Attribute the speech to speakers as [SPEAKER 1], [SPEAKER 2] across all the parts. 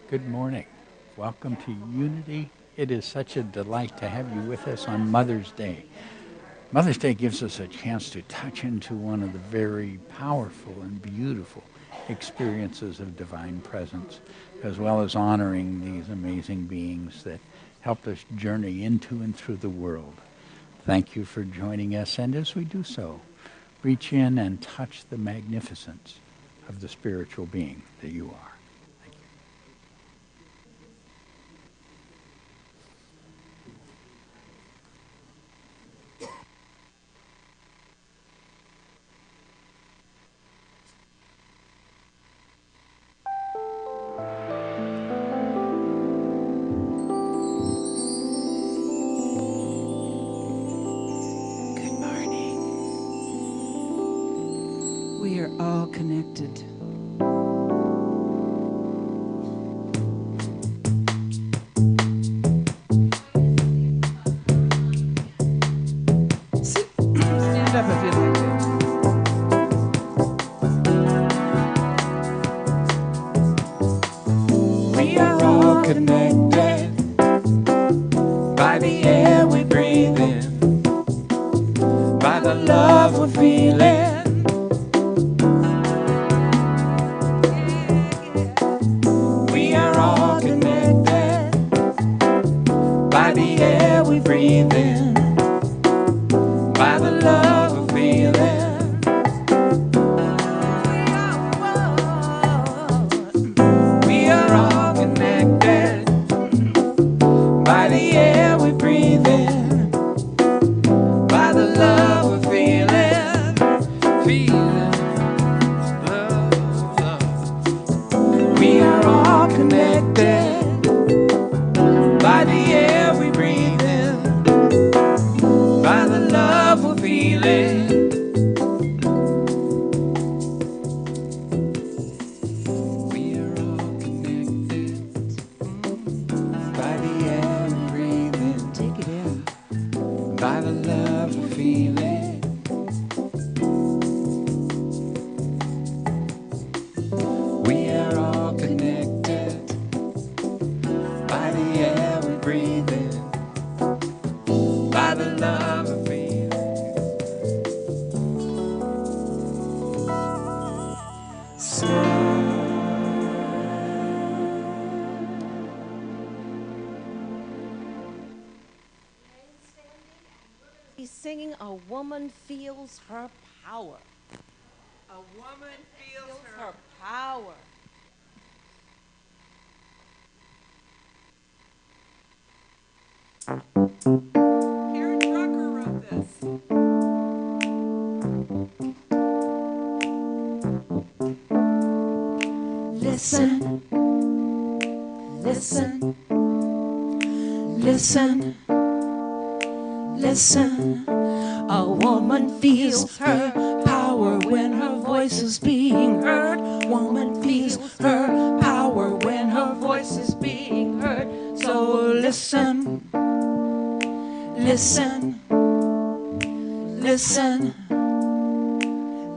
[SPEAKER 1] Good morning. Welcome to Unity. It is such a delight to have you with us on Mother's Day. Mother's Day gives us a chance to touch into one of the very powerful and beautiful experiences of divine presence, as well as honoring these amazing beings that helped us journey into and through the world. Thank you for joining us, and as we do so, reach in and touch the magnificence of the spiritual being that you are. Thank you.
[SPEAKER 2] Good morning. We are all connected. Stand up if you'd like to. We are all connected by the air we breathe in, by the love we're feeling. We are all connected by the air we breathe in, by the love we're feeling. We are all connected by the air we breathe in, by the love we're feeling, love. We are all connected by the air we breathe in, by the love we're feeling. We are all connected by the air we breathe in. Take it in. By the love we're feeling. We are all connected by the air we breathe in, by the love we're feeling.
[SPEAKER 3] He's singing A Woman Feels Her Power.
[SPEAKER 2] A woman feels
[SPEAKER 3] Her power.
[SPEAKER 2] Karen Drucker wrote this. Listen, listen, listen, listen. A woman feels her power when her voice is being heard. Woman feels her power when her voice is being heard. So listen, listen, listen,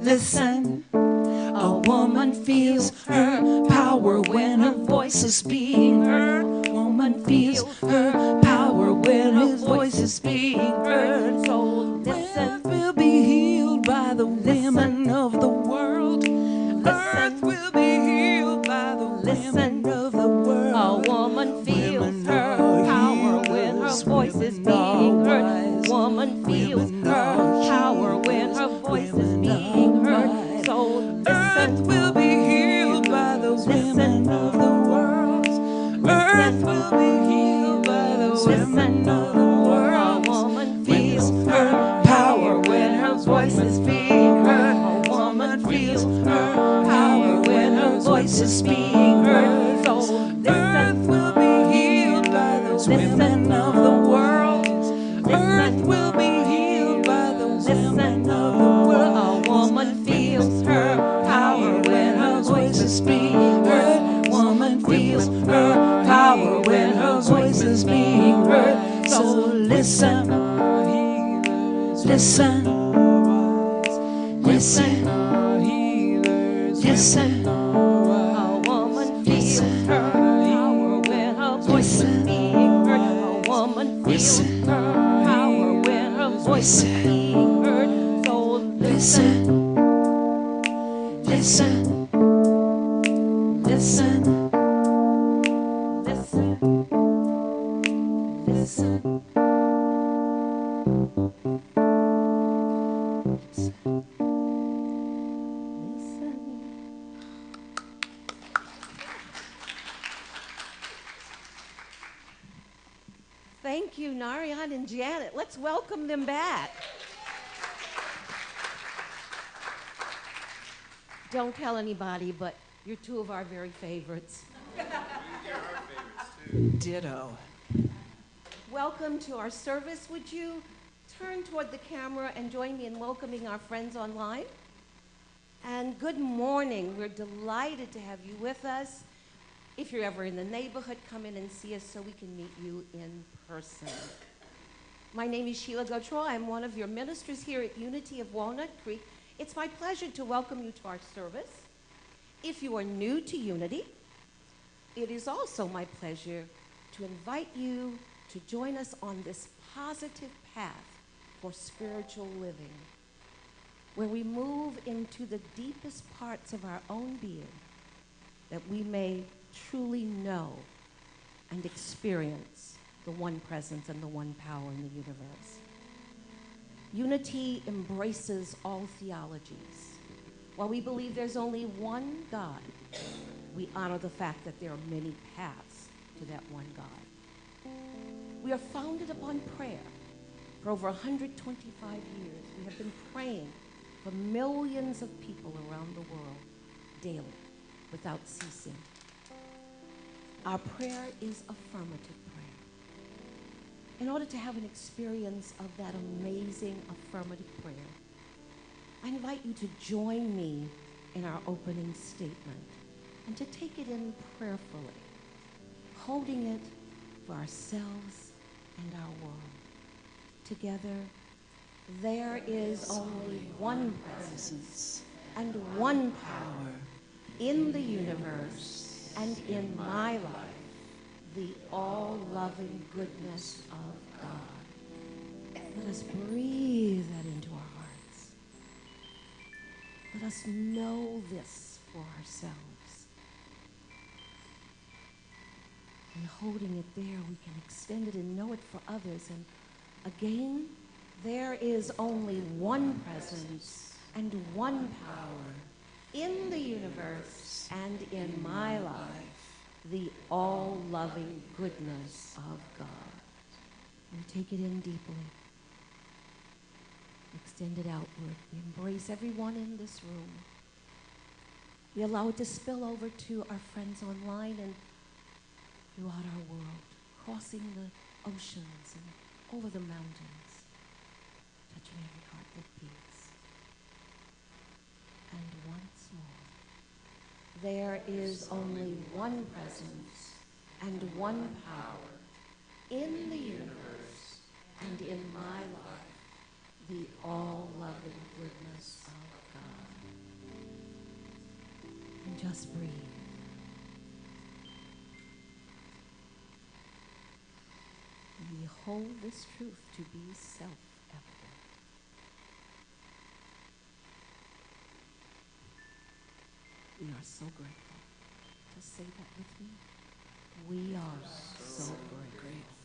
[SPEAKER 2] listen. A woman feels her power when her voice is being heard. Woman feels her power when her voice is being heard. So listen, will be healed by the women of the world. Earth will be healed by the women of the world.
[SPEAKER 3] A woman feels her power when her voice is being heard. Woman feels her power when her voice is being heard. So
[SPEAKER 2] Earth will be healed by the women of the world. Earth will be healed by the women of the world.
[SPEAKER 3] A woman
[SPEAKER 2] Feels her power when her voice is being heard. A woman feels her power when her voice is being heard. So Earth will be healed by the women of the world. Earth will be healed by the women of the world.
[SPEAKER 3] A woman feels her
[SPEAKER 2] Power when her voice is being heard. Woman feels her power when her voice is being heard. So listen, listen, listen, listen.
[SPEAKER 3] A woman feels her
[SPEAKER 2] Listen.
[SPEAKER 3] her power when her voice is being heard. So listen,
[SPEAKER 2] Listen. Listen.
[SPEAKER 3] listen, listen. Thank you, Narayan and Janet. Let's welcome them back. Don't tell anybody, but you're two of our very favorites.
[SPEAKER 2] Ditto.
[SPEAKER 3] Welcome to our service. Would you turn toward the camera and join me in welcoming our friends online? And good morning. We're delighted to have you with us. If you're ever in the neighborhood, come in and see us so we can meet you in person. My name is Sheila Gautreaux. I'm one of your ministers here at Unity of Walnut Creek. It's my pleasure to welcome you to our service. If you are new to Unity, it is also my pleasure to invite you to join us on this positive path for spiritual living, where we move into the deepest parts of our own being, that we may truly know and experience the one presence and the one power in the universe. Unity embraces all theologies. While we believe there's only one God, we honor the fact that there are many paths to that one God. We are founded upon prayer. For over 125 years, we have been praying for millions of people around the world daily without ceasing. Our prayer is affirmative prayer. In order to have an experience of that amazing affirmative prayer, I invite you to join me in our opening statement and to take it in prayerfully, holding it for ourselves and our world. Together, there is only one presence and one power in the universe and in my life, the all-loving goodness of God. Let us breathe that into our hearts. Let us know this for ourselves. And holding it there, we can extend it and know it for others. And again, there is only one presence and one power in the universe and in my life, the all-loving goodness of God. We take it in deeply. Extend it outward. We embrace everyone in this room. We allow it to spill over to our friends online and throughout our world, crossing the oceans and over the mountains, touching every heart that beats. And once more, there is only one presence and one power in the universe and in my life, the all-loving goodness of God. And just breathe. We hold this truth to be self-evident. We are so grateful. Just say that with me. We are so grateful.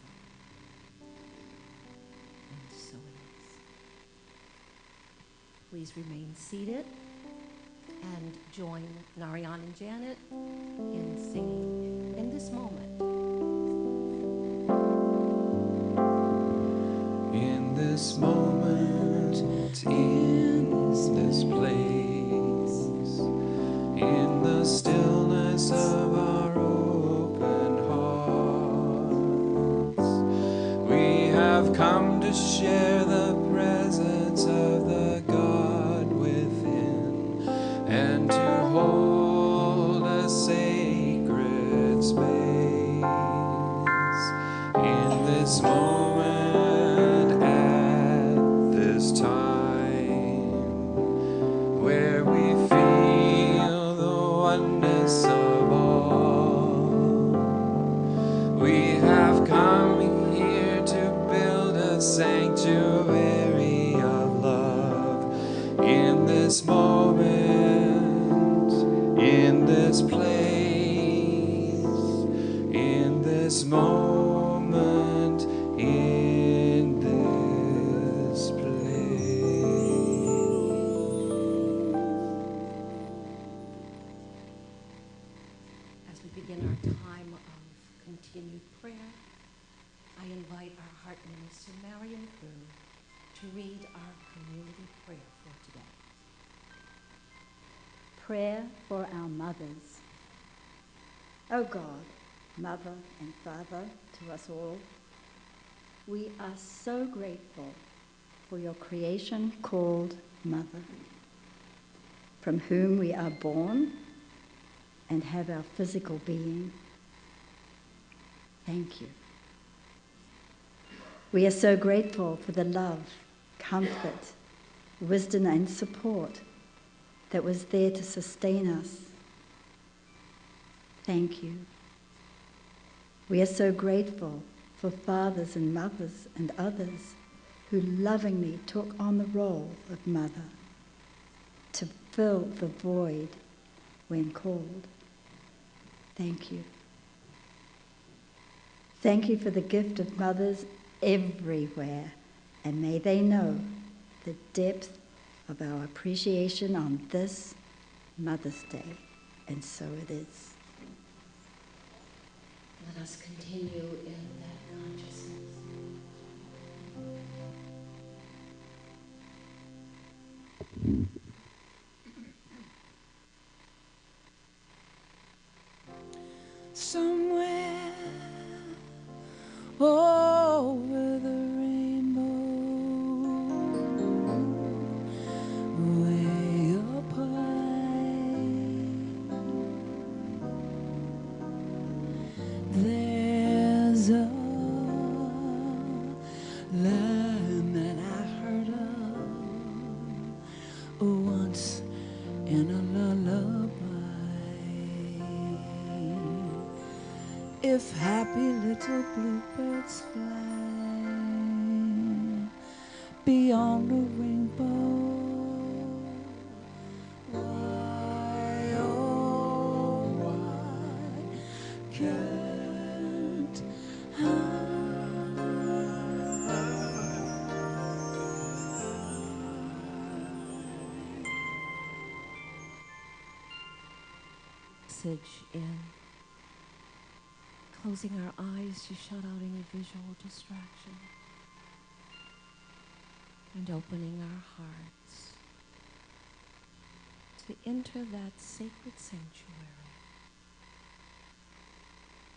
[SPEAKER 3] And so it is. Please remain seated and join Narayan and Janet in singing in this moment.
[SPEAKER 2] In this moment, in this place, in the stillness of our open hearts, we have come to share the presence of the God within and to hold a sacred space. In this moment, at this time, where we feel the oneness of all, we have come here to
[SPEAKER 4] this moment, in this place, in this moment, in this place.
[SPEAKER 3] As we begin our time of continued prayer, I invite our heart minister, Marion Crew, to read our community prayer for today.
[SPEAKER 5] Prayer for our mothers. O God, Mother and Father to us all, we are so grateful for your creation called Mother, from whom we are born and have our physical being. Thank you. We are so grateful for the love, comfort, wisdom and support that was there to sustain us. Thank you. We are so grateful for fathers and mothers and others who lovingly took on the role of mother to fill the void when called. Thank you. Thank you for the gift of mothers everywhere, and may they know the depth of our appreciation on this Mother's Day, and so it is.
[SPEAKER 3] Let us continue in that consciousness.
[SPEAKER 2] Somewhere over the rainbow, way up high, there's a land that I heard of once in a lullaby. If happy little bluebirds fly beyond the rainbow, why, oh, why can't I?
[SPEAKER 3] Message in closing our eyes to shut out any visual distraction and opening our hearts to enter that sacred sanctuary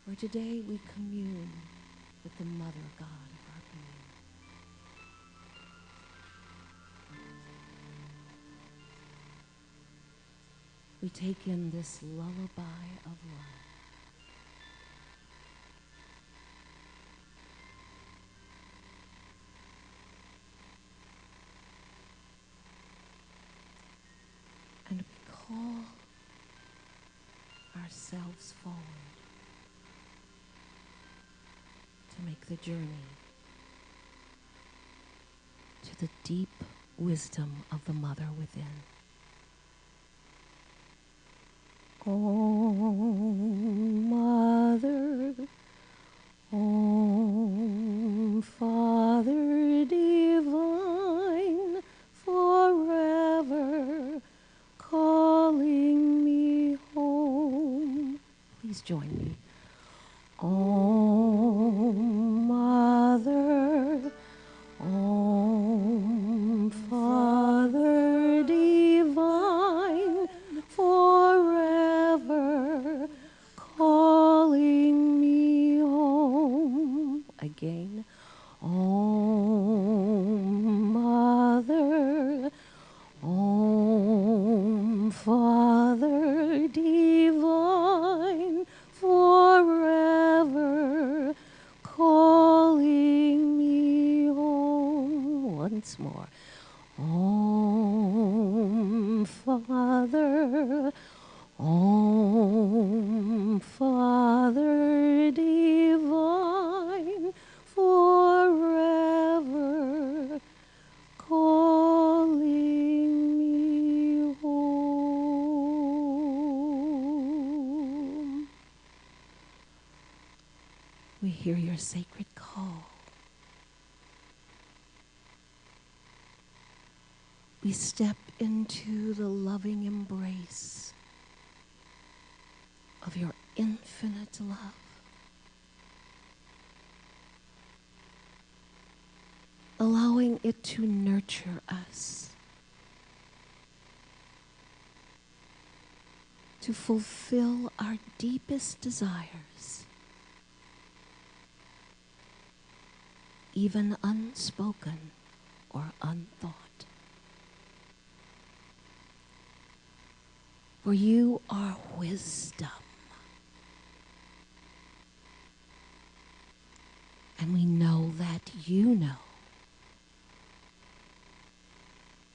[SPEAKER 3] where today we commune with the Mother God of our being. We take in this lullaby of love. And we call ourselves forward to make the journey to the deep wisdom of the Mother within. Oh, Mother, oh, Father divine, forever calling me home. Please join me. Oh, Mother, oh, Father divine, forever calling me home. Again. Oh, Mother, oh, Father divine, forever calling me home. Once more. Om Father, Om Father divine, forever calling me hear your sacred call. We step into the loving embrace of your infinite love. Allowing it to nurture us, to fulfill our deepest desires, even unspoken or unthought. For you are wisdom. And we know that you know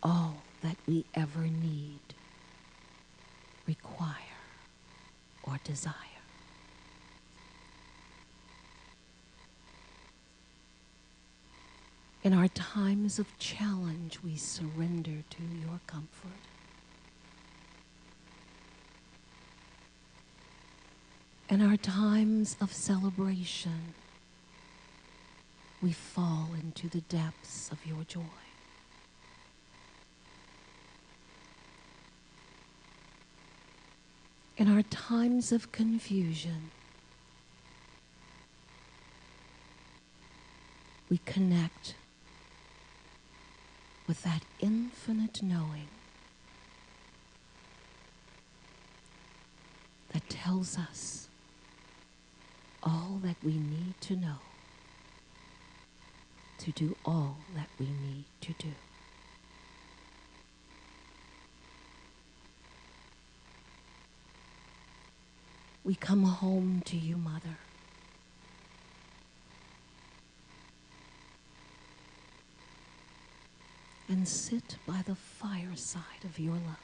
[SPEAKER 3] all that we ever need, require, or desire. In our times of challenge, we surrender to your comfort. In our times of celebration, we fall into the depths of your joy. In our times of confusion, we connect with that infinite knowing that tells us all that we need to know to do all that we need to do. We come home to you, Mother. And sit by the fireside of your love,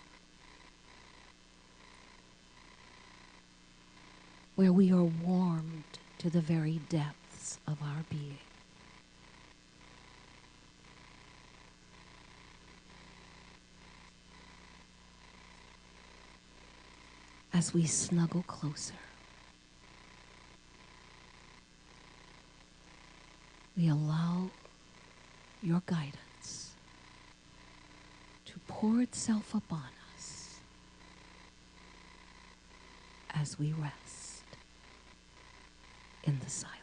[SPEAKER 3] where we are warmed to the very depths of our being. As we snuggle closer, we allow your guidance to pour itself upon us as we rest in the silence.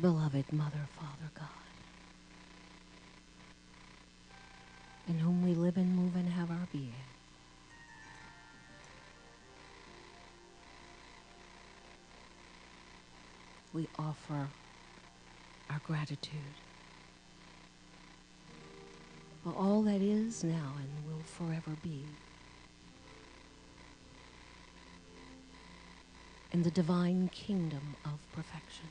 [SPEAKER 3] Beloved Mother, Father, God, in whom we live and move and have our being, we offer our gratitude for all that is now and will forever be in the divine kingdom of perfection.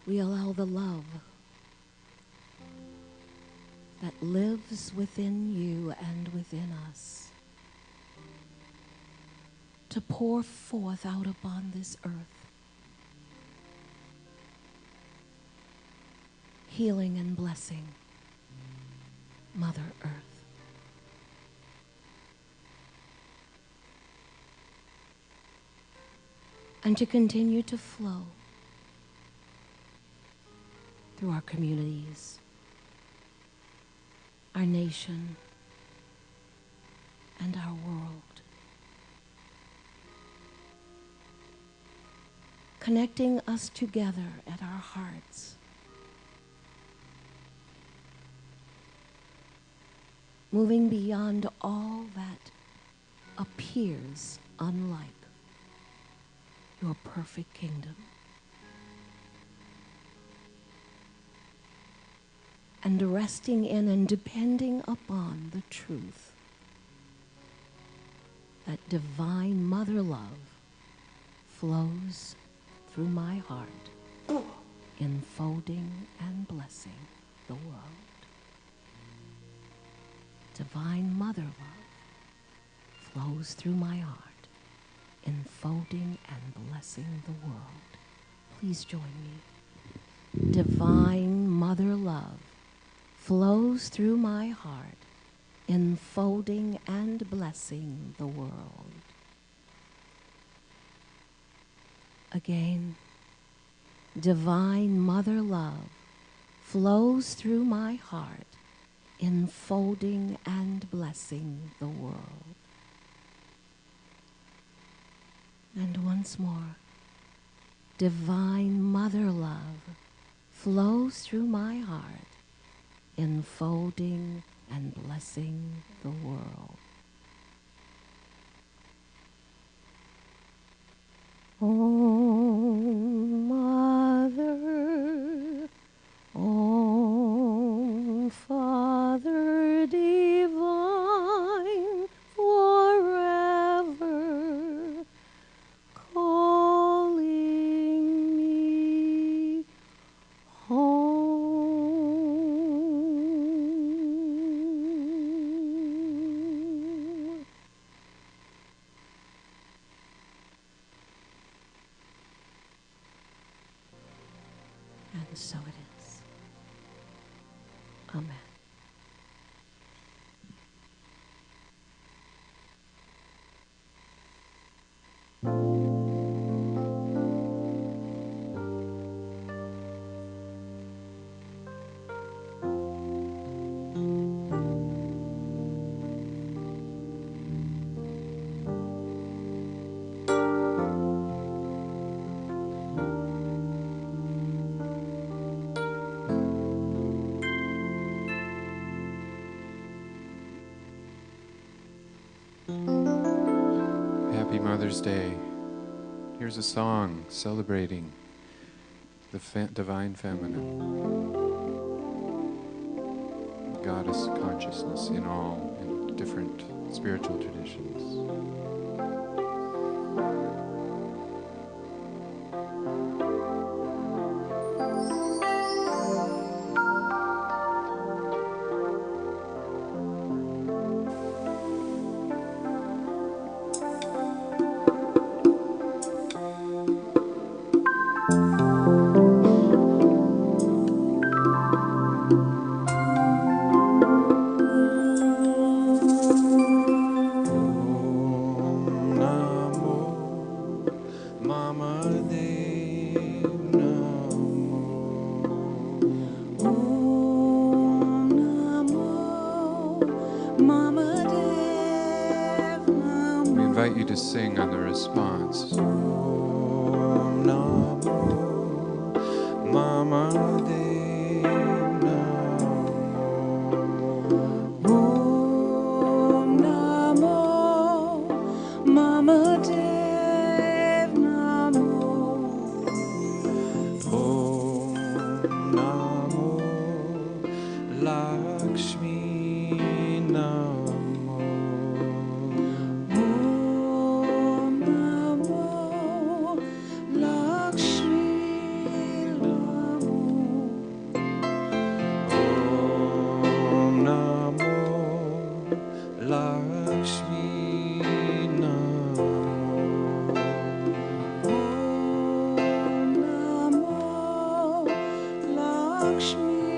[SPEAKER 3] We allow the love that lives within you and within us to pour forth out upon this earth healing and blessing Mother Earth. And to continue to flow through our communities, our nation, and our world. Connecting us together at our hearts. Moving beyond all that appears unlike your perfect kingdom. And resting in and depending upon the truth that divine mother love flows through my heart, enfolding and blessing the world. Divine mother love flows through my heart, enfolding and blessing the world. Please join me. Divine mother love flows through my heart, enfolding and blessing the world. Again, divine mother love flows through my heart, enfolding and blessing the world. And once more, divine mother love flows through my heart, enfolding and blessing the world. Oh, Mother, oh, Father divine, forever calling me home. And so it is. Amen.
[SPEAKER 4] Happy Mother's Day. Here's a song celebrating the divine feminine, goddess consciousness in all in different spiritual traditions. We invite you to sing on the response. Om Namo Mama Dev Namo.
[SPEAKER 2] Om Namo Mama Dev Namo.
[SPEAKER 4] Om Namo Lakshmi Namo.
[SPEAKER 2] Om Namo Lakshmi Namo.
[SPEAKER 4] Om Namo Lakshmi Namo.
[SPEAKER 2] Om Namo Lakshmi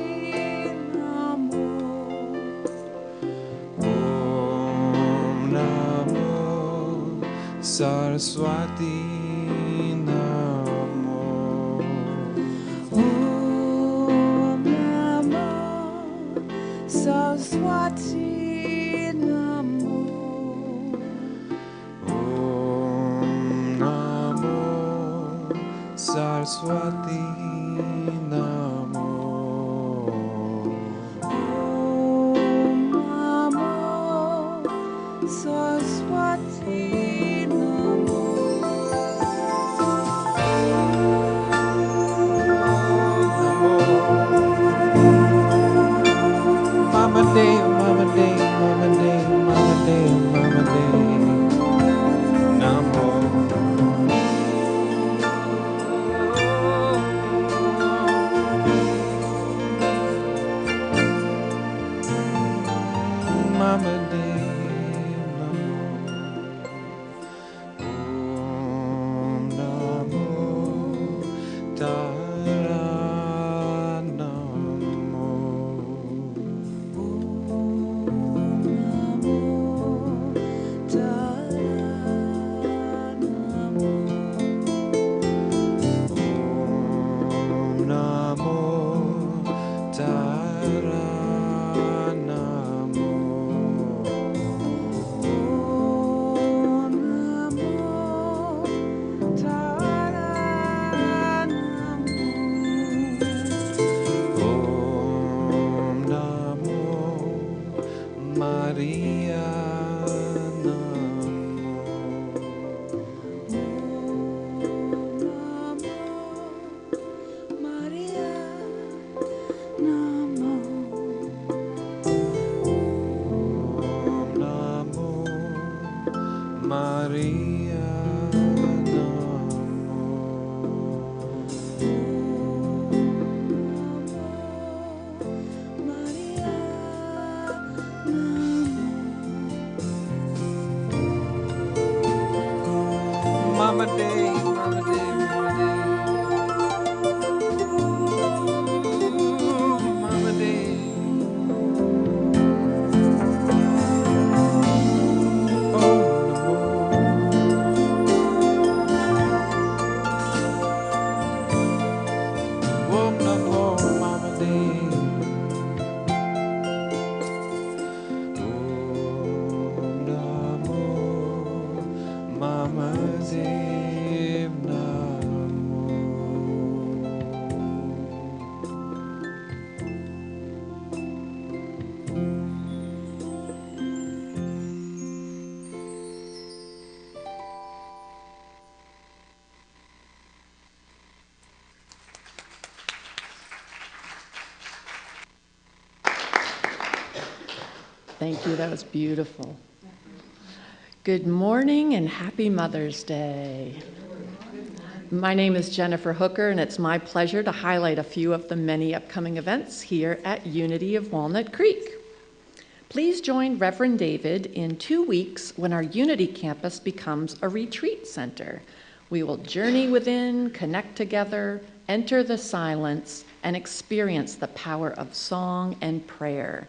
[SPEAKER 4] Saraswati Namo.
[SPEAKER 2] Om Namo Saraswati Namo.
[SPEAKER 4] Om Namo Saraswati Namo.
[SPEAKER 2] Om Namo Saraswati Namo.
[SPEAKER 4] Mama Day, Mama Day, Mama Day, Mama Day, Mama Day, Namo. Mama Day, Namo. Om Namo Tara Namo. Om Namo Tara Namo. Om Namo Maria Namo. Om Namo Maria Namo. Mama Day, Mama Day, Mama Day. Ooh, Mama Day. Om Namo Mama Day. Om Namo Mama Day Namo.
[SPEAKER 6] Thank you. That was beautiful. Good morning and happy Mother's Day. My name is Jennifer Hooker, and it's my pleasure to highlight a few of the many upcoming events here at Unity of Walnut Creek. Please join Reverend David in 2 weeks when our Unity campus becomes a retreat center. We will journey within, connect together, enter the silence, and experience the power of song and prayer.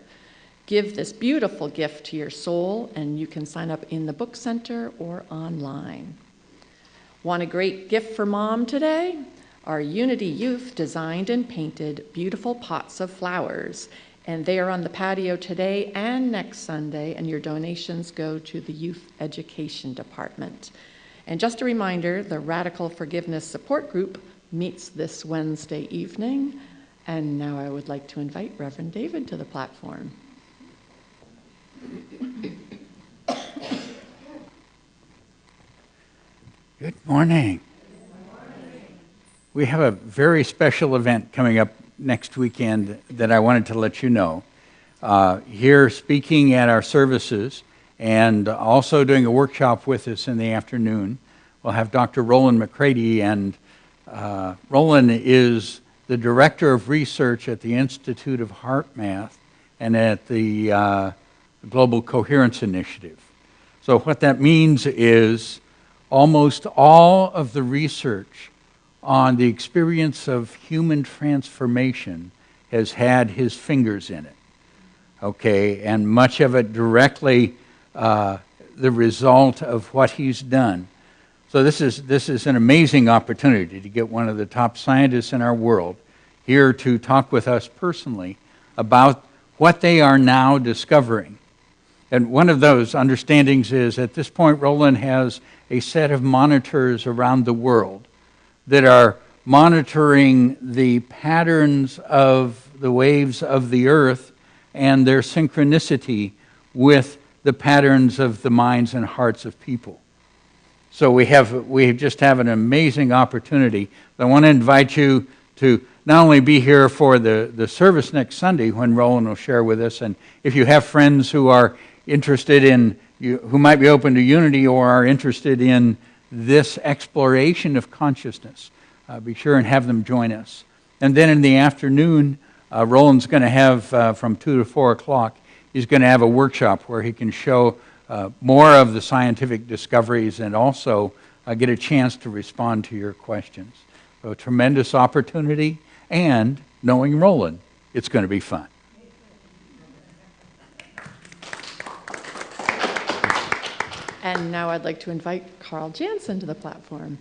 [SPEAKER 6] Give this beautiful gift to your soul, and you can sign up in the book center or online. Want a great gift for mom today? Our Unity youth designed and painted beautiful pots of flowers, and they are on the patio today and next Sunday, and your donations go to the Youth Education Department. And just a reminder, the Radical Forgiveness Support Group meets this Wednesday evening, and now I would like to invite Reverend David to the platform.
[SPEAKER 1] Good morning. We have a very special event coming up next weekend that I wanted to let you know. Here speaking at our services and also doing a workshop with us in the afternoon, we'll have Dr. Roland McCready, and Roland is the Director of Research at the Institute of Heart Math and at the Global Coherence Initiative. So what that means is almost all of the research on the experience of human transformation has had his fingers in it. Okay, and much of it directly the result of what he's done. So this is an amazing opportunity to get one of the top scientists in our world here to talk with us personally about what they are now discovering. And one of those understandings is, at this point, Roland has a set of monitors around the world that are monitoring the patterns of the waves of the earth and their synchronicity with the patterns of the minds and hearts of people. So we just have an amazing opportunity. I want to invite you to not only be here for the service next Sunday when Roland will share with us, and if you have friends who are interested in, who might be open to unity or are interested in this exploration of consciousness, be sure and have them join us. And then in the afternoon, Roland's going to have, from 2 to 4 o'clock, he's going to have a workshop where he can show more of the scientific discoveries and also get a chance to respond to your questions. So a tremendous opportunity, and knowing Roland, it's going to be fun.
[SPEAKER 6] And now I'd like to invite Carl Jansen to the platform.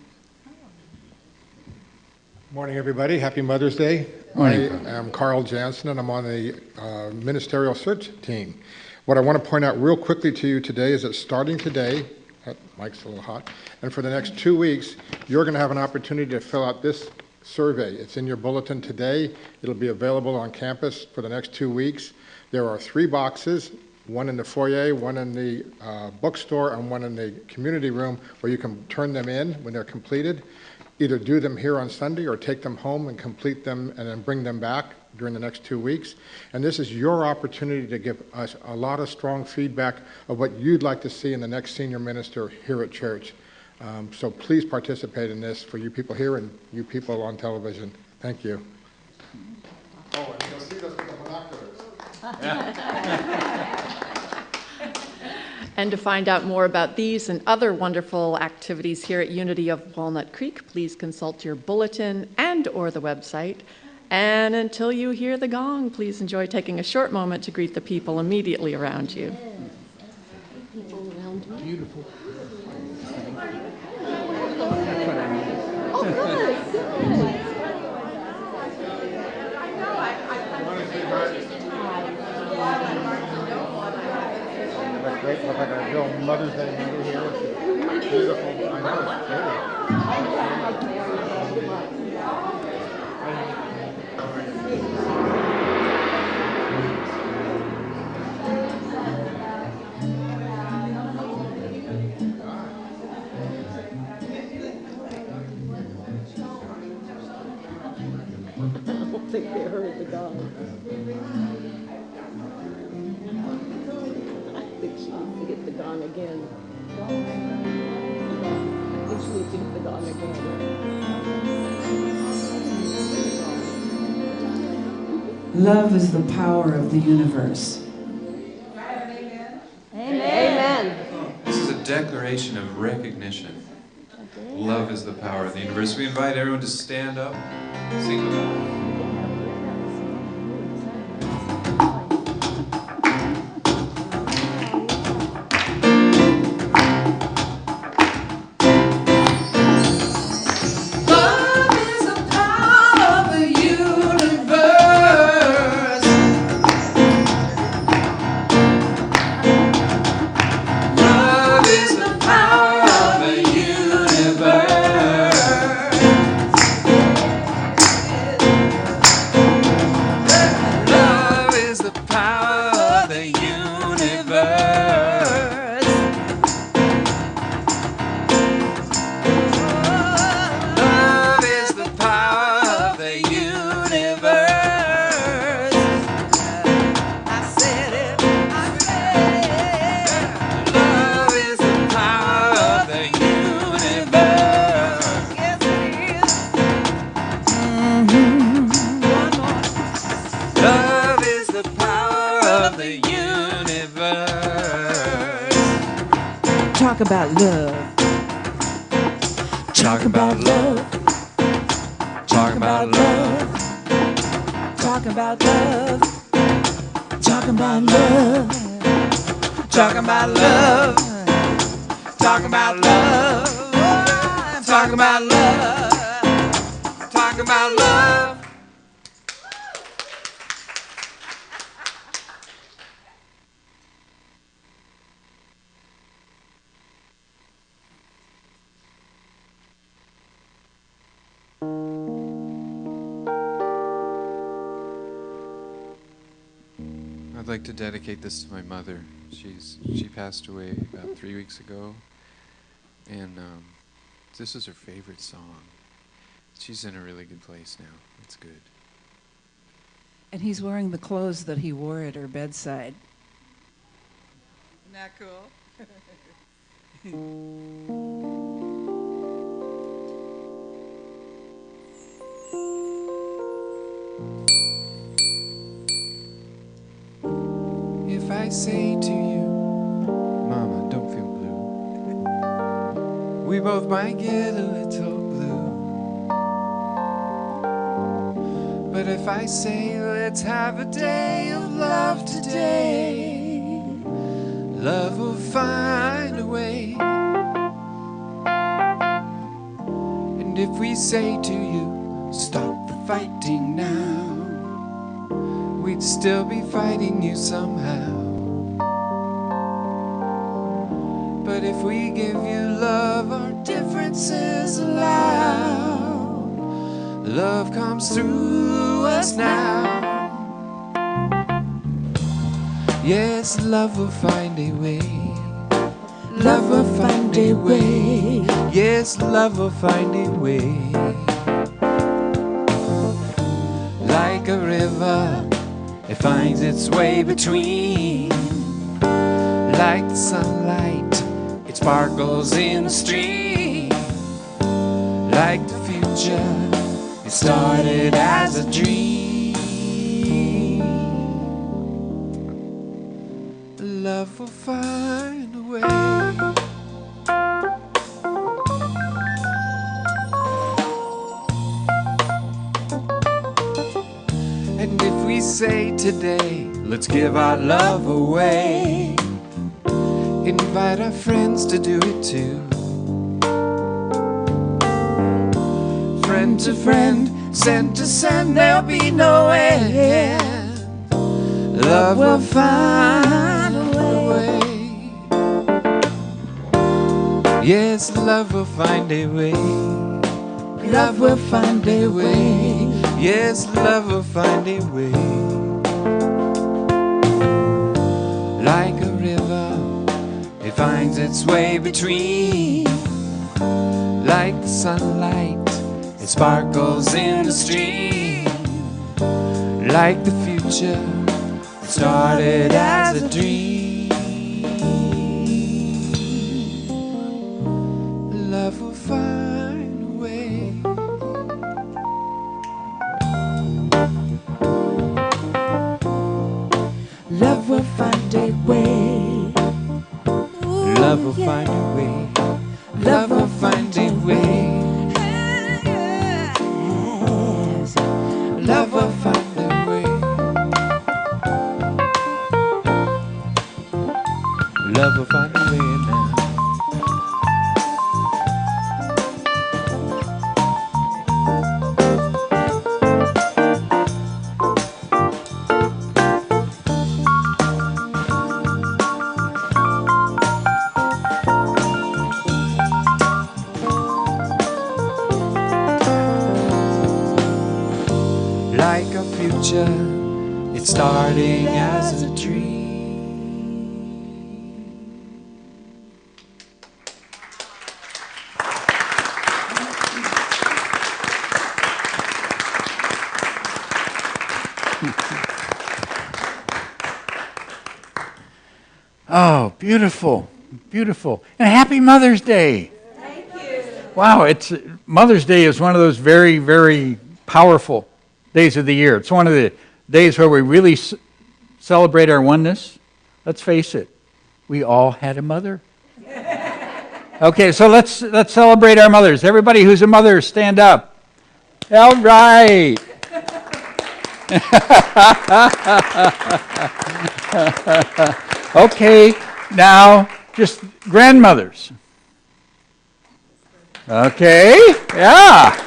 [SPEAKER 7] Morning, everybody. Happy Mother's Day.
[SPEAKER 1] Morning.
[SPEAKER 7] I am Carl Jansen, and I'm on the ministerial search team. What I want to point out real quickly to you today is that starting today, that mic's a little hot, and for the next 2 weeks, you're going to have an opportunity to fill out this survey. It's in your bulletin today. It'll be available on campus for the next 2 weeks. There are 3 boxes, one in the foyer, one in the bookstore, and one in the community room, where you can turn them in when they're completed. Either do them here on Sunday or take them home and complete them and then bring them back during the next 2 weeks. And this is your opportunity to give us a lot of strong feedback of what you'd like to see in the next senior minister here at church. So please participate in this for you people here and you people on television. Thank you. Oh, and you'll see this with the binoculars.
[SPEAKER 6] And to find out more about these and other wonderful activities here at Unity of Walnut Creek, please consult your bulletin and/or the website. And until you hear the gong, please enjoy taking a short moment to greet the people immediately around you.
[SPEAKER 1] Beautiful.
[SPEAKER 7] Great, look like a real Mother's Day mother here. Beautiful. I know,
[SPEAKER 5] I don't think they heard the gong. I think she needs to get the gong again. I think she needs to get the gong again.
[SPEAKER 2] Love is the power of the universe.
[SPEAKER 5] Amen.
[SPEAKER 4] This is a declaration of recognition. Love is the power of the universe. We invite everyone to stand up, sing with us.
[SPEAKER 2] Talk about love. Talk about love. Talk about love. Talk about love. Talk about love. Talk about love.
[SPEAKER 8] talking about love. Oh, I'm talking about love. I'm talking about love.
[SPEAKER 4] I'd like to dedicate this to my mother. She passed away about 3 weeks ago, and this is her favorite song. She's in a really good place now. It's good.
[SPEAKER 2] And he's wearing the clothes that he wore at her bedside. Isn't that cool?
[SPEAKER 8] If I say to you, Mama, don't feel blue, we both might get a little blue. But if I say, let's have a day of love today, love will find a way. And if we say to you, stop the fighting now, we'd still be fighting you somehow. But if we give you love, our differences allow, love comes through us now. Yes, love will find a way. Love will find a way. Yes, love will find a way. Like a river, it finds its way between. Like the sunlight, it sparkles in the stream. Like the future, it started as a dream. Love will find a way. And if we say today, let's give our love away, invite our friends to do it too. Friend to friend, send to send, there'll be no end. Love will find a way. Yes, love will find a way. Love will find a way. Yes, love will find a way. Like a river, it finds its way between. Like the sunlight, it sparkles in the stream. Like the future, it started as a dream. Love will find a way. Love will find a way. Love will find a way. Love will find a way. Love will find a way. Love will find a way now. Like a future, it's starting as a dream.
[SPEAKER 1] Oh, beautiful, beautiful. And happy Mother's Day.
[SPEAKER 3] Thank you.
[SPEAKER 1] Wow, Mother's Day is one of those very, very powerful days of the year. It's one of the days where we really celebrate our oneness. Let's face it, we all had a mother. Okay, so let's celebrate our mothers. Everybody who's a mother, stand up. All right. Okay, now just grandmothers. Okay, yeah.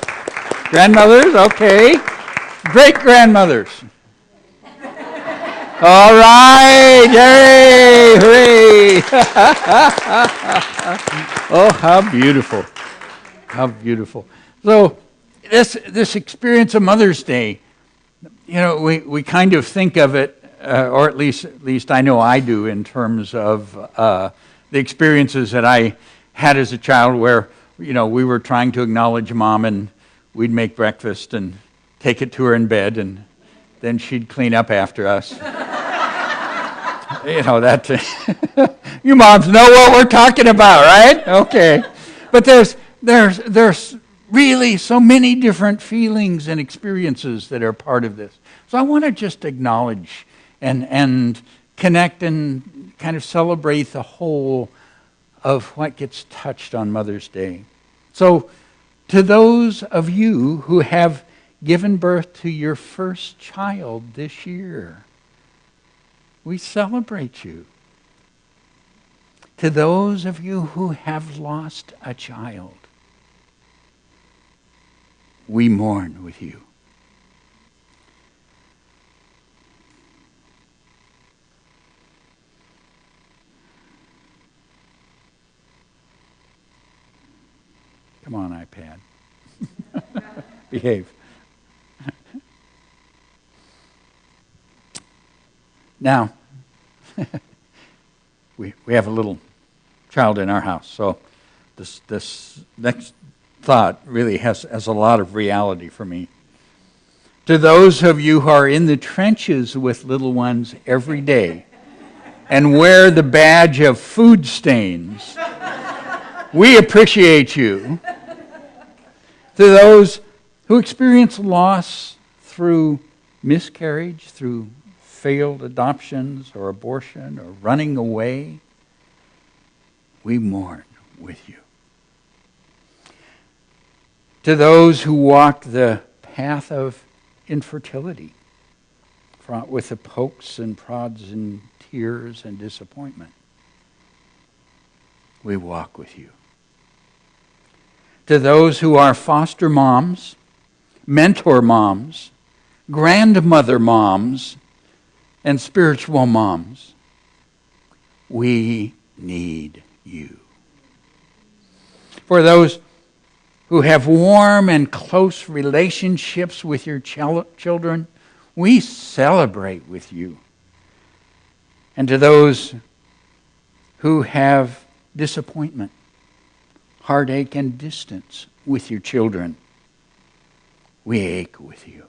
[SPEAKER 1] Grandmothers, okay. Great-grandmothers. All right, yay, hooray. Oh, how beautiful. How beautiful. So this experience of Mother's Day, you know, we kind of think of it, or at least I know I do, in terms of the experiences that I had as a child where, you know, we were trying to acknowledge Mom and we'd make breakfast and take it to her in bed and then she'd clean up after us. You know, that you moms know what we're talking about, right? Okay. But there's really so many different feelings and experiences that are part of this. So I want to just acknowledge and connect and kind of celebrate the whole of what gets touched on Mother's Day. So to those of you who have given birth to your first child this year, we celebrate you. To those of you who have lost a child, we mourn with you. Come on, iPad. Behave. Now, we have a little child in our house, so this next thought really has a lot of reality for me. To those of you who are in the trenches with little ones every day and wear the badge of food stains, we appreciate you. To those who experience loss through miscarriage, through failed adoptions or abortion or running away, we mourn with you. To those who walk the path of infertility, fraught with the pokes and prods and tears and disappointment, we walk with you. To those who are foster moms, mentor moms, grandmother moms, and spiritual moms, we need you. For those who have warm and close relationships with your children, we celebrate with you. And to those who have disappointment, heartache, and distance with your children, we ache with you.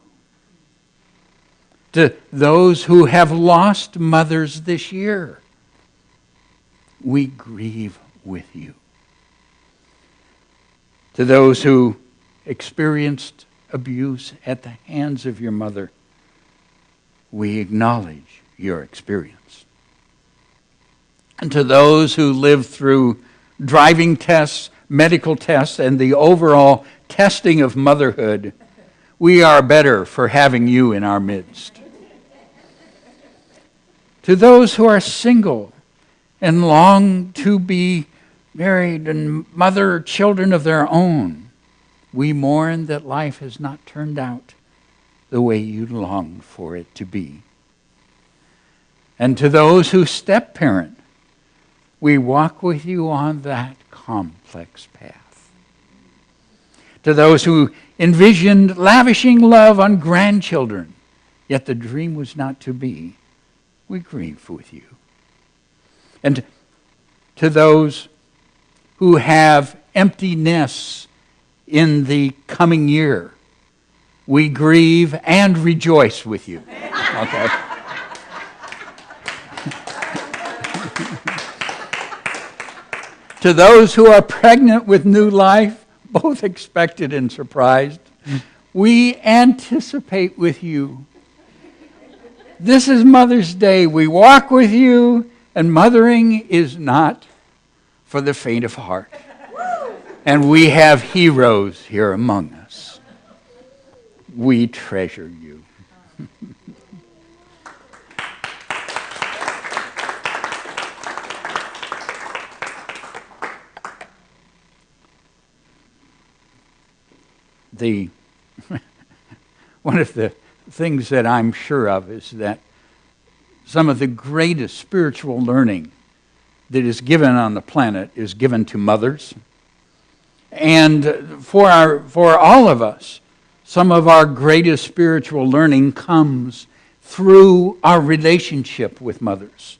[SPEAKER 1] To those who have lost mothers this year, we grieve with you. To those who experienced abuse at the hands of your mother, we acknowledge your experience. And to those who lived through driving tests, medical tests, and the overall testing of motherhood, we are better for having you in our midst. To those who are single and long to be married and mother children of their own, we mourn that life has not turned out the way you longed for it to be. And to those who step-parent, we walk with you on that complex path. To those who envisioned lavishing love on grandchildren, yet the dream was not to be, we grieve with you. And to those who have empty nests in the coming year, we grieve and rejoice with you. Okay. To those who are pregnant with new life, both expected and surprised, we anticipate with you. This is Mother's Day. We walk with you, and mothering is not for the faint of heart. And we have heroes here among us. We treasure you. the one of the things that I'm sure of is that some of the greatest spiritual learning that is given on the planet is given to mothers. And for all of us, some of our greatest spiritual learning comes through our relationship with mothers.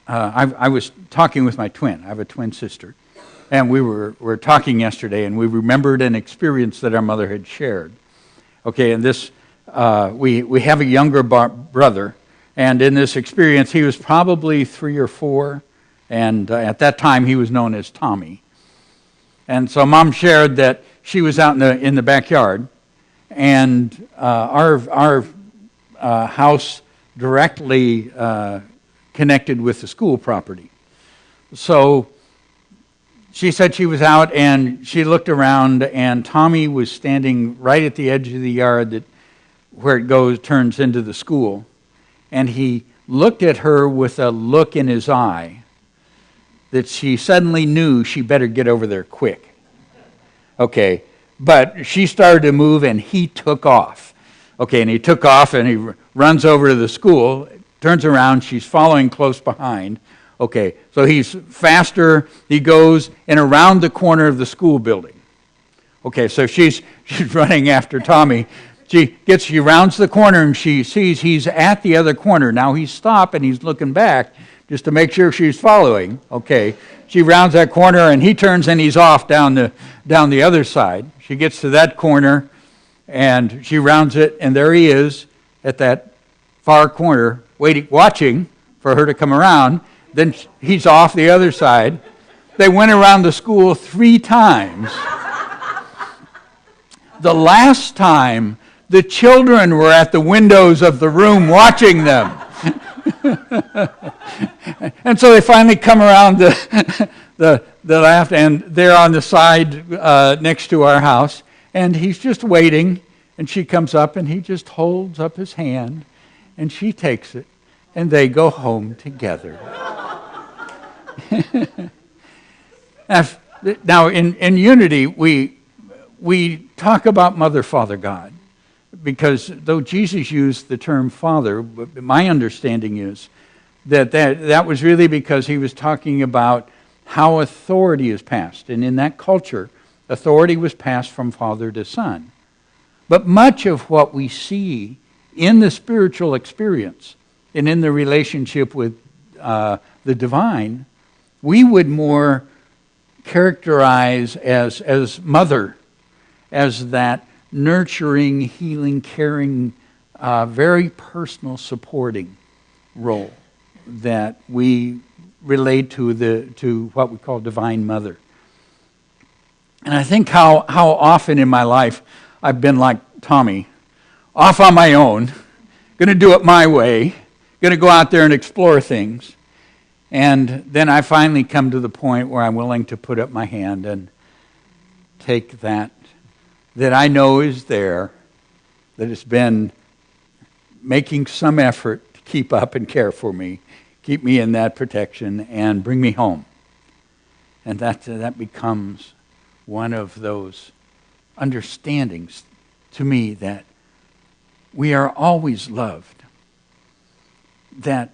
[SPEAKER 1] I was talking with my twin. I have a twin sister. And we were talking yesterday, and we remembered an experience that our mother had shared. Okay, and this, we have a younger brother, and in this experience, he was probably 3 or 4, and at that time, he was known as Tommy. And so Mom shared that she was out in the backyard, and our house directly connected with the school property. So she said she was out and she looked around, and Tommy was standing right at the edge of the yard where it turns into the school. And he looked at her with a look in his eye that she suddenly knew she better get over there quick. Okay, but she started to move and he took off. Okay, and he took off and he runs over to the school, turns around, she's following close behind. Okay, so he's faster, he goes and around the corner of the school building. Okay, so she's running after Tommy. She rounds the corner and she sees he's at the other corner. Now he's stopped and he's looking back just to make sure she's following. Okay, she rounds that corner and he turns and he's off down the other side. She gets to that corner and she rounds it, and there he is at that far corner watching for her to come around. Then he's off the other side. They went around the school 3 times. The last time, the children were at the windows of the room watching them. And so they finally come around the left, and they're on the side next to our house, and he's just waiting, and she comes up, and he just holds up his hand, and she takes it, and they go home together. Now, in Unity, we talk about Mother, Father, God, because though Jesus used the term Father, my understanding is that was really because he was talking about how authority is passed. And in that culture, authority was passed from father to son. But much of what we see in the spiritual experience and in the relationship with the divine, we would more characterize as mother, as that nurturing, healing, caring, very personal, supporting role that we relate to what we call Divine Mother. And I think how often in my life I've been like Tommy, off on my own, going to do it my way, going to go out there and explore things. And then I finally come to the point where I'm willing to put up my hand and take that I know is there, that has been making some effort to keep up and care for me, keep me in that protection, and bring me home. And that becomes one of those understandings to me that we are always loved. That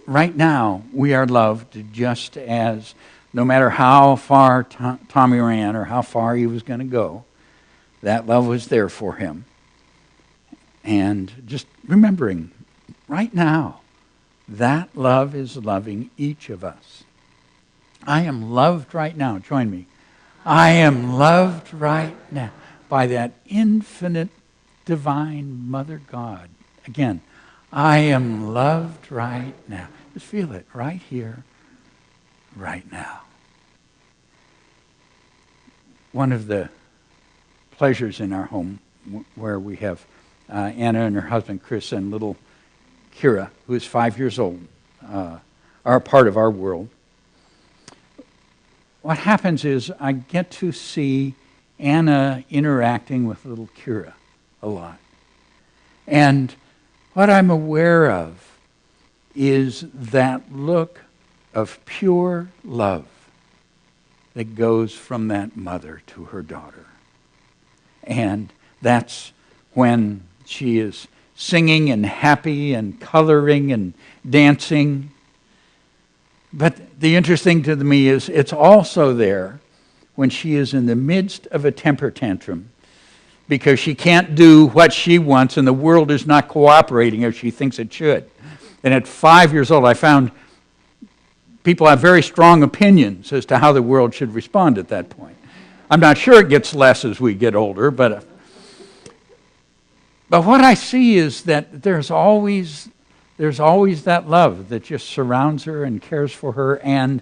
[SPEAKER 1] right now we are loved just as, no matter how far Tommy ran or how far he was going to go, that love was there for him. And just remembering, right now, that love is loving each of us. I am loved right now. Join me. I am loved right now by that infinite, divine Mother God. Again, I am loved right now. Just feel it right here, right now. One of the pleasures in our home where we have Anna and her husband Chris and little Kira, who is 5 years old, are a part of our world. What happens is I get to see Anna interacting with little Kira a lot. And what I'm aware of is that look of pure love that goes from that mother to her daughter. And that's when she is singing and happy and coloring and dancing. But the interesting to me is it's also there when she is in the midst of a temper tantrum because she can't do what she wants and the world is not cooperating as she thinks it should. And at 5 years old, I found people have very strong opinions as to how the world should respond at that point. I'm not sure it gets less as we get older, but what I see is that there's always that love that just surrounds her and cares for her. And,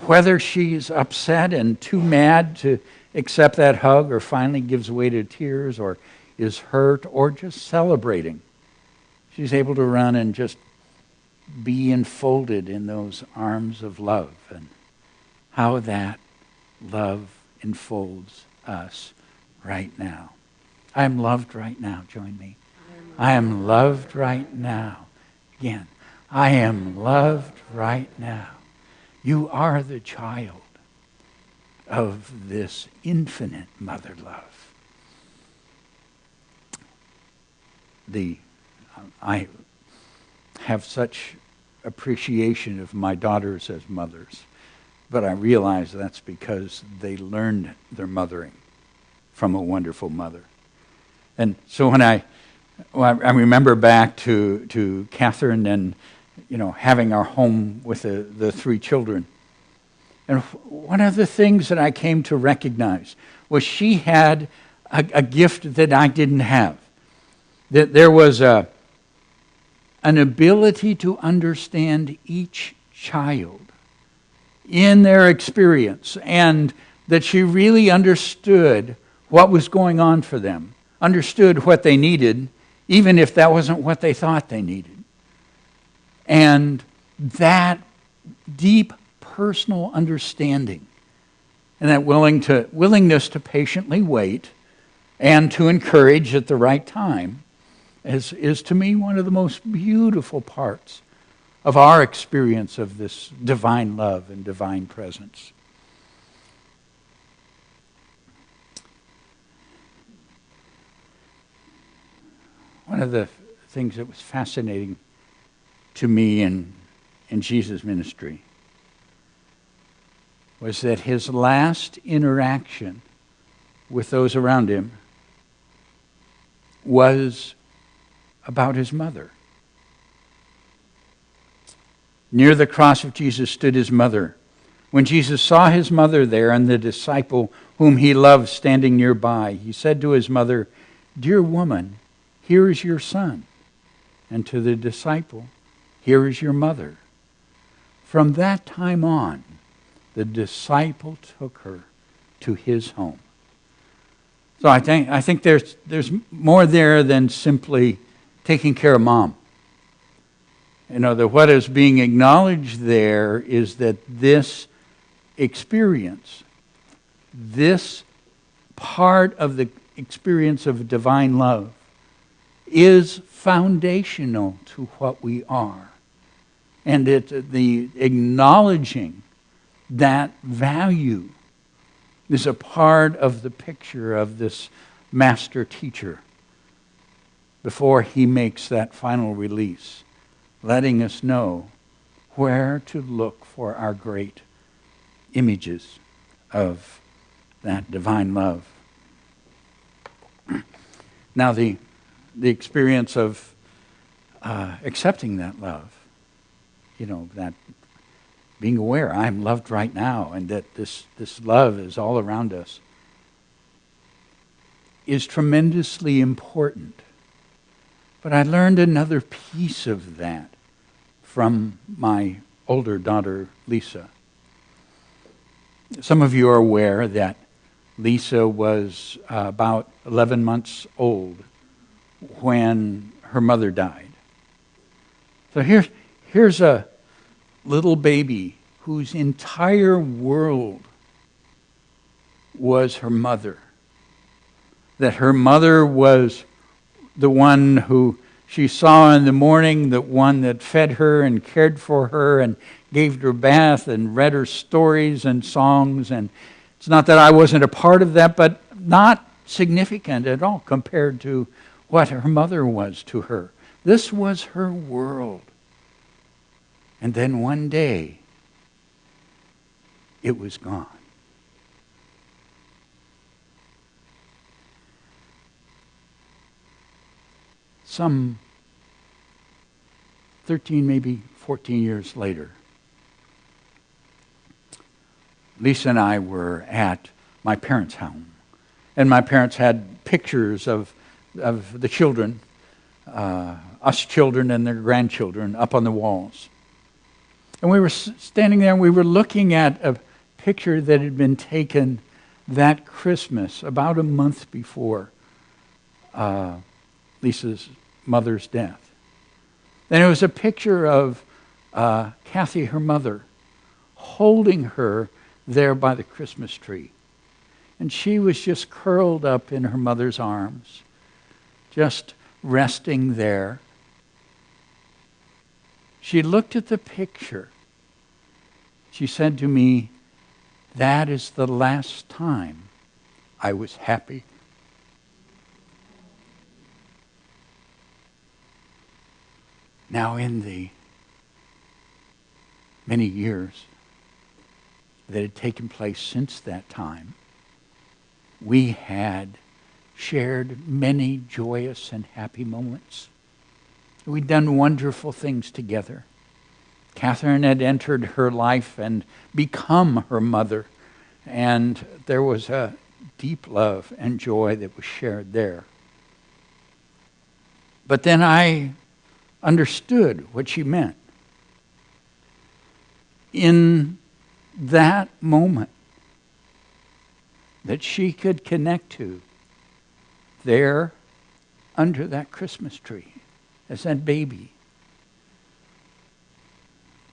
[SPEAKER 1] whether she's upset and too mad to accept that hug or finally gives way to tears or is hurt or just celebrating, she's able to run and just be enfolded in those arms of love, and how that love enfolds us right now. I am loved right now. Join me. I am loved right now. Again, I am loved right now. You are the child of this infinite mother love. I have such appreciation of my daughters as mothers, but I realize that's because they learned their mothering from a wonderful mother. And so when I remember back to Catherine and having our home with the three children, and one of the things that I came to recognize was she had a gift that I didn't have. That there was an ability to understand each child in their experience, and that she really understood what was going on for them, understood what they needed, even if that wasn't what they thought they needed. And that deep personal understanding and that willingness to patiently wait and to encourage at the right time is to me one of the most beautiful parts of our experience of this divine love and divine presence. One of the things that was fascinating to me in Jesus' ministry was that his last interaction with those around him was about his mother. Near the cross of Jesus stood his mother. When Jesus saw his mother there and the disciple whom he loved standing nearby, he said to his mother, "Dear woman, here is your son." And to the disciple, "Here is your mother." From that time on, the disciple took her to his home. So I think there's more there than simply taking care of mom. That what is being acknowledged there is that this experience, this part of the experience of divine love, is foundational to what we are. And the acknowledging that value is a part of the picture of this master teacher before he makes that final release, letting us know where to look for our great images of that divine love. Now, the experience of accepting that love, that being aware, I'm loved right now, and that this love is all around us, is tremendously important. But I learned another piece of that from my older daughter, Lisa. Some of you are aware that Lisa was about 11 months old when her mother died. So here's a little baby whose entire world was her mother. That her mother was the one who she saw in the morning, the one that fed her and cared for her and gave her a bath and read her stories and songs. And it's not that I wasn't a part of that, but not significant at all compared to what her mother was to her. This was her world. And then one day, it was gone. Some 13, maybe 14 years later, Lisa and I were at my parents' home. And my parents had pictures of the children, us children and their grandchildren, up on the walls. And we were standing there and we were looking at a picture that had been taken that Christmas, about a month before Lisa's mother's death. And it was a picture of Kathy, her mother, holding her there by the Christmas tree. And she was just curled up in her mother's arms, just resting there. She looked at the picture. She said to me, "That is the last time I was happy." Now, in the many years that had taken place since that time, we had shared many joyous and happy moments. We'd done wonderful things together. Catherine had entered her life and become her mother, and there was a deep love and joy that was shared there. But then I understood what she meant. In that moment that she could connect to there under that Christmas tree as that baby,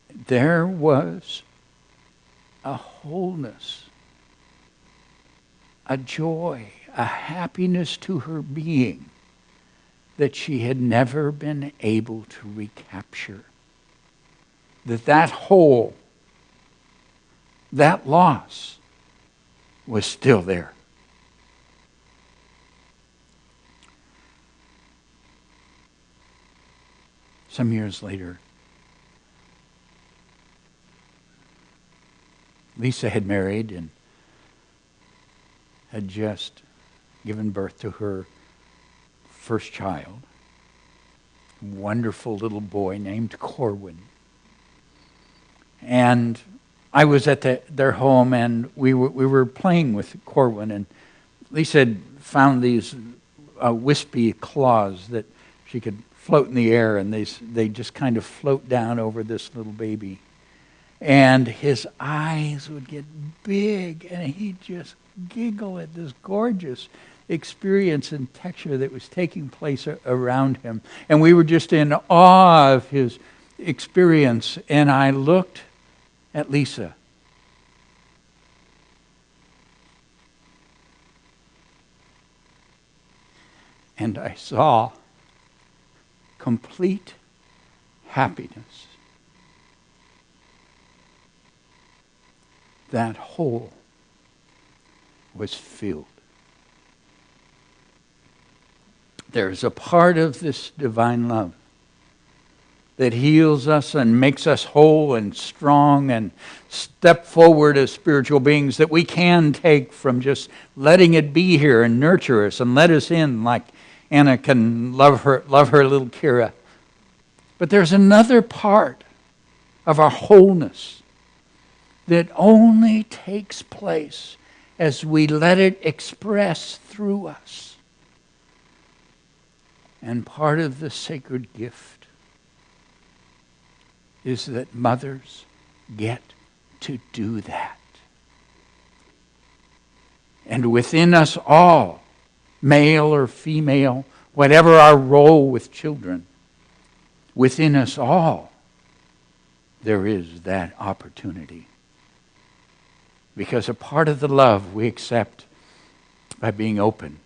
[SPEAKER 1] there was a wholeness, a joy, a happiness to her being that she had never been able to recapture. That hole, that loss was still there. Some years later, Lisa had married and had just given birth to her first child, a wonderful little boy named Corwin. And I was at their home, and we were playing with Corwin, and Lisa had found these wispy claws that she could float in the air, and they just kind of float down over this little baby. And his eyes would get big, and he'd just giggle at this gorgeous experience and texture that was taking place around him. And we were just in awe of his experience. And I looked at Lisa. And I saw complete happiness. That hole was filled. There's a part of this divine love that heals us and makes us whole and strong and step forward as spiritual beings that we can take from just letting it be here and nurture us and let us in like Anna can love her little Kira. But there's another part of our wholeness that only takes place as we let it express through us. And part of the sacred gift is that mothers get to do that. And within us all, male or female, whatever our role with children, within us all, there is that opportunity. Because a part of the love we accept by being open,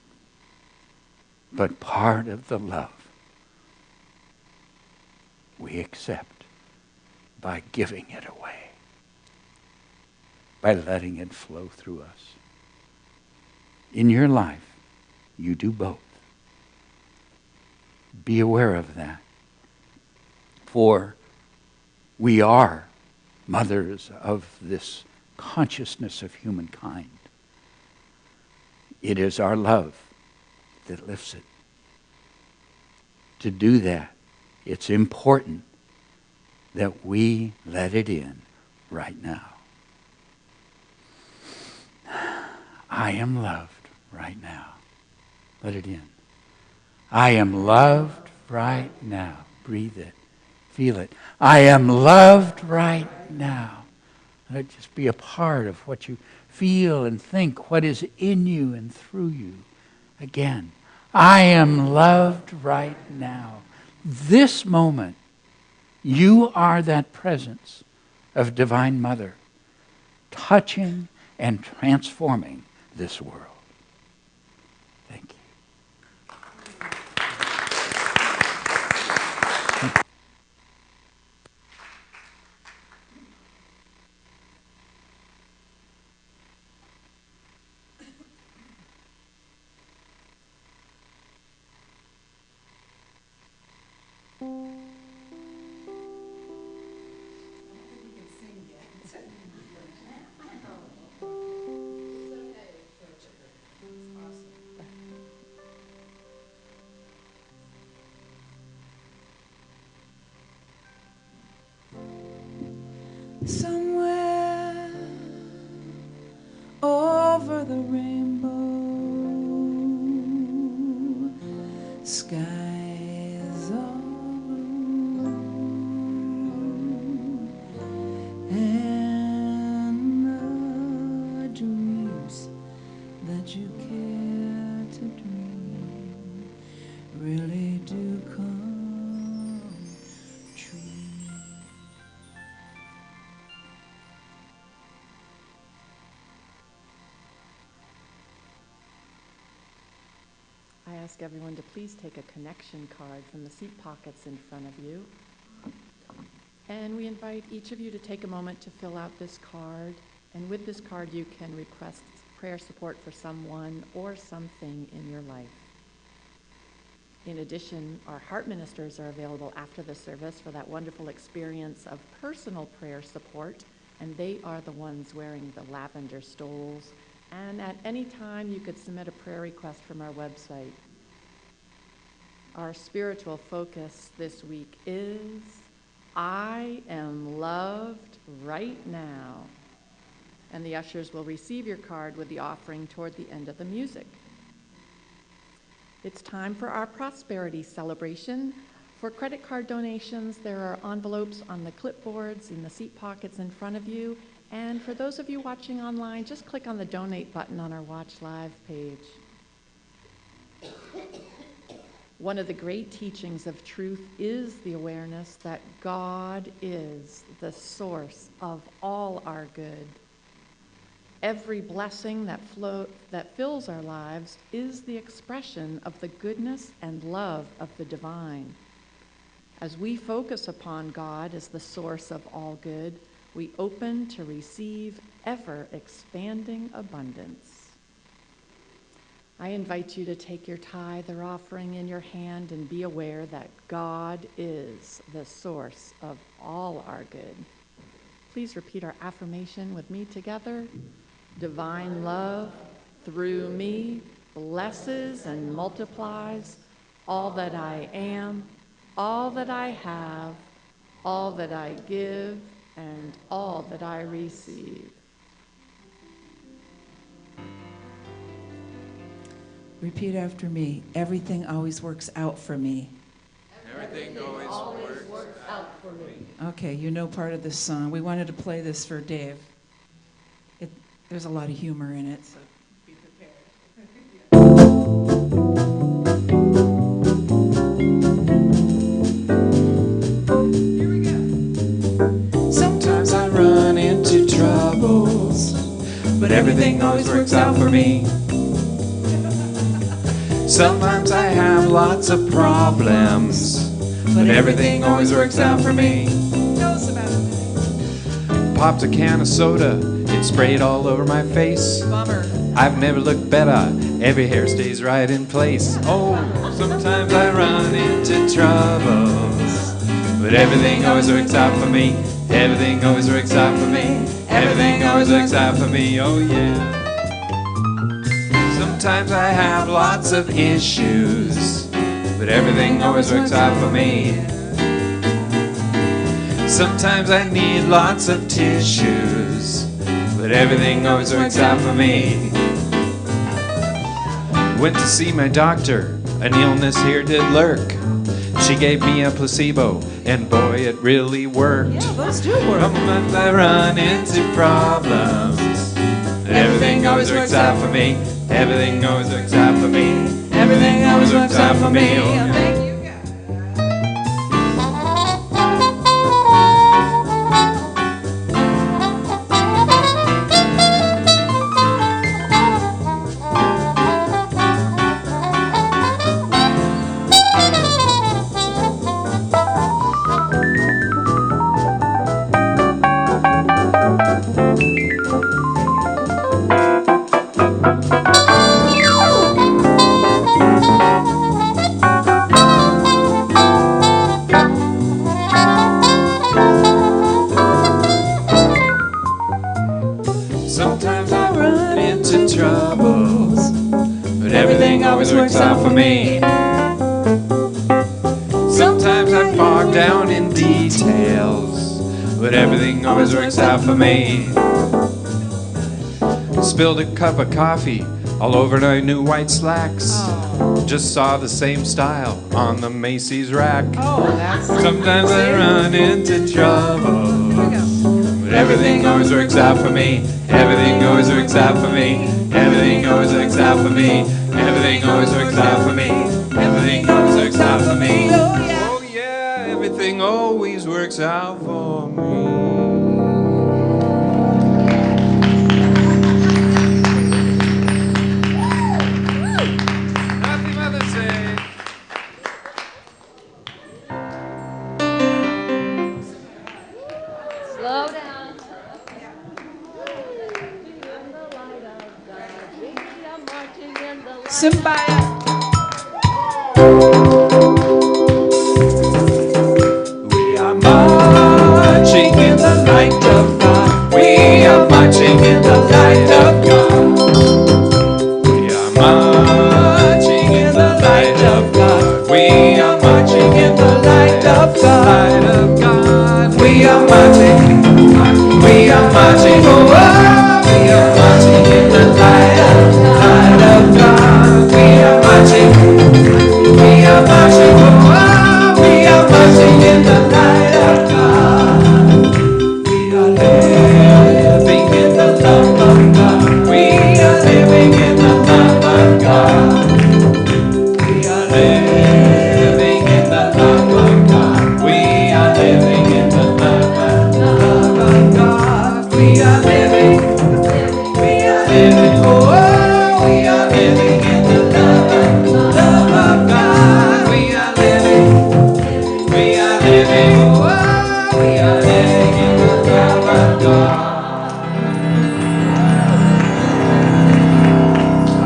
[SPEAKER 1] but part of the love we accept by giving it away, by letting it flow through us. In your life, you do both. Be aware of that. For we are mothers of this consciousness of humankind. It is our love that lifts it. To do that, it's important that we let it in right now. I am loved right now. Let it in. I am loved right now. Breathe it. Feel it. I am loved right now. Let it just be a part of what you feel and think, what is in you and through you. Again, I am loved right now. This moment, you are that presence of Divine Mother, touching and transforming this world. Thank you.
[SPEAKER 2] Somewhere over the rainbow, skies are blue, and the dreams that you care to dream really do come true.
[SPEAKER 6] I ask everyone to please take a connection card from the seat pockets in front of you. And we invite each of you to take a moment to fill out this card. And with this card, you can request prayer support for someone or something in your life. In addition, our heart ministers are available after the service for that wonderful experience of personal prayer support. And they are the ones wearing the lavender stoles. And at any time, you could submit a prayer request from our website. Our spiritual focus this week is, I am loved right now. And the ushers will receive your card with the offering toward the end of the music. It's time for our prosperity celebration. For credit card donations, there are envelopes on the clipboards in the seat pockets in front of you. And for those of you watching online, just click on the donate button on our Watch Live page. One of the great teachings of truth is the awareness that God is the source of all our good. Every blessing that fills our lives is the expression of the goodness and love of the divine. As we focus upon God as the source of all good, we open to receive ever-expanding abundance. I invite you to take your tithe or offering in your hand and be aware that God is the source of all our good. Please repeat our affirmation with me together. Divine love through me blesses and multiplies all that I am, all that I have, all that I give, and all that I receive.
[SPEAKER 2] Repeat after me. Everything always works out for me.
[SPEAKER 4] Everything always works out for me.
[SPEAKER 2] Okay, you know part of this song. We wanted to play this for Dave. There's a lot of humor in it, so be prepared. Here we go.
[SPEAKER 8] Sometimes I run into troubles, but everything always works out for me. Sometimes I have lots of problems, but everything always works out for me.
[SPEAKER 2] No us about it.
[SPEAKER 4] Popped a can of soda, it sprayed all over my face.
[SPEAKER 2] Bummer.
[SPEAKER 4] I've never looked better, every hair stays right in place. Oh, sometimes I run into troubles, but everything always works out for me. Everything always works out for me. Everything always works out for me, oh yeah. Sometimes I have lots of issues, but everything always works out for me. Sometimes I need lots of tissues, but everything always works out for me. Went to see my doctor, an illness here did lurk. She gave me a placebo, and boy, it really worked.
[SPEAKER 2] Yeah, those do work.
[SPEAKER 4] Sometimes I run into problems, but everything always works out for me. Everything always works out for me. Everything always works out for me. Oh, yeah.
[SPEAKER 2] Thank you.
[SPEAKER 4] Sometimes I run into troubles, but everything always works out for me. Sometimes I'm bogged down in details, but everything always works out for me. Spilled a cup of coffee all over my new white slacks. Just saw the same style on the Macy's rack.
[SPEAKER 2] Oh, that's
[SPEAKER 4] Sometimes I run into trouble, but everything always works out for me. Everything always works out for me. Everything always works out for me. Everything always works out for me. Everything always works out for me. Oh yeah, everything always works out for me. Happy Mother's Day.
[SPEAKER 3] Slow down.
[SPEAKER 2] Symbiote.
[SPEAKER 8] We are marching in the light of God. We are marching in the light of God. We are marching in the light of God. We are marching in the light of God. We are marching. We are marching. Oh, we are marching in the light of God. We are marching. We are marching. Oh, we are marching in the light of God. We are living in the love of God. We are living in the love of God. We are living in the love of God. We are living in the love of God. We are living. We are living. Oh, we are living in the love of God. We are living. We are living. Oh, we are living in the love of God.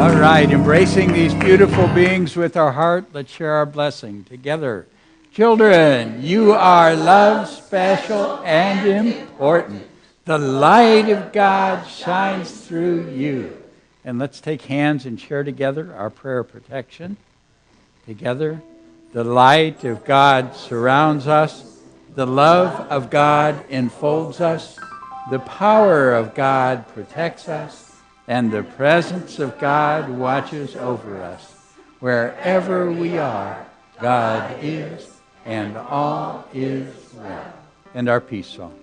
[SPEAKER 1] All right, embracing these beautiful beings with our heart, let's share our blessing together. Children, you are loved, special, and important. The light of God shines through you. And let's take hands and share together our prayer of protection. Together, the light of God surrounds us. The love of God enfolds us. The power of God protects us. And the presence of God watches over us. Wherever we are, God is, and all is well. And our peace song.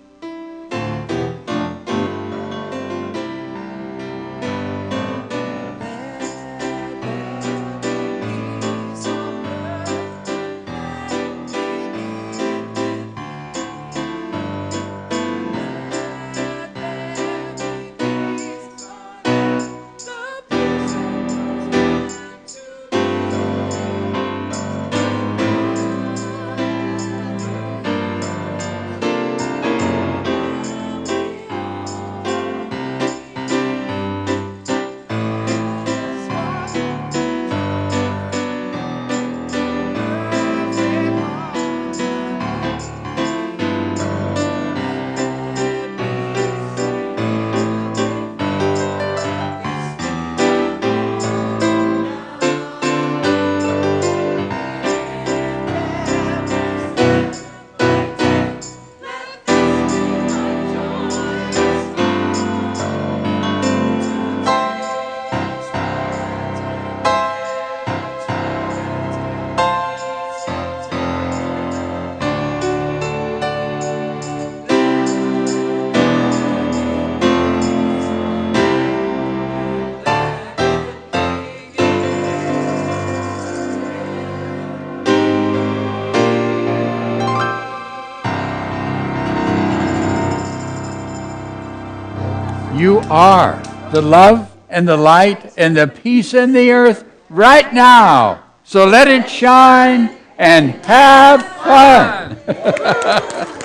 [SPEAKER 1] You are the love and the light and the peace in the earth right now. So let it shine and have fun.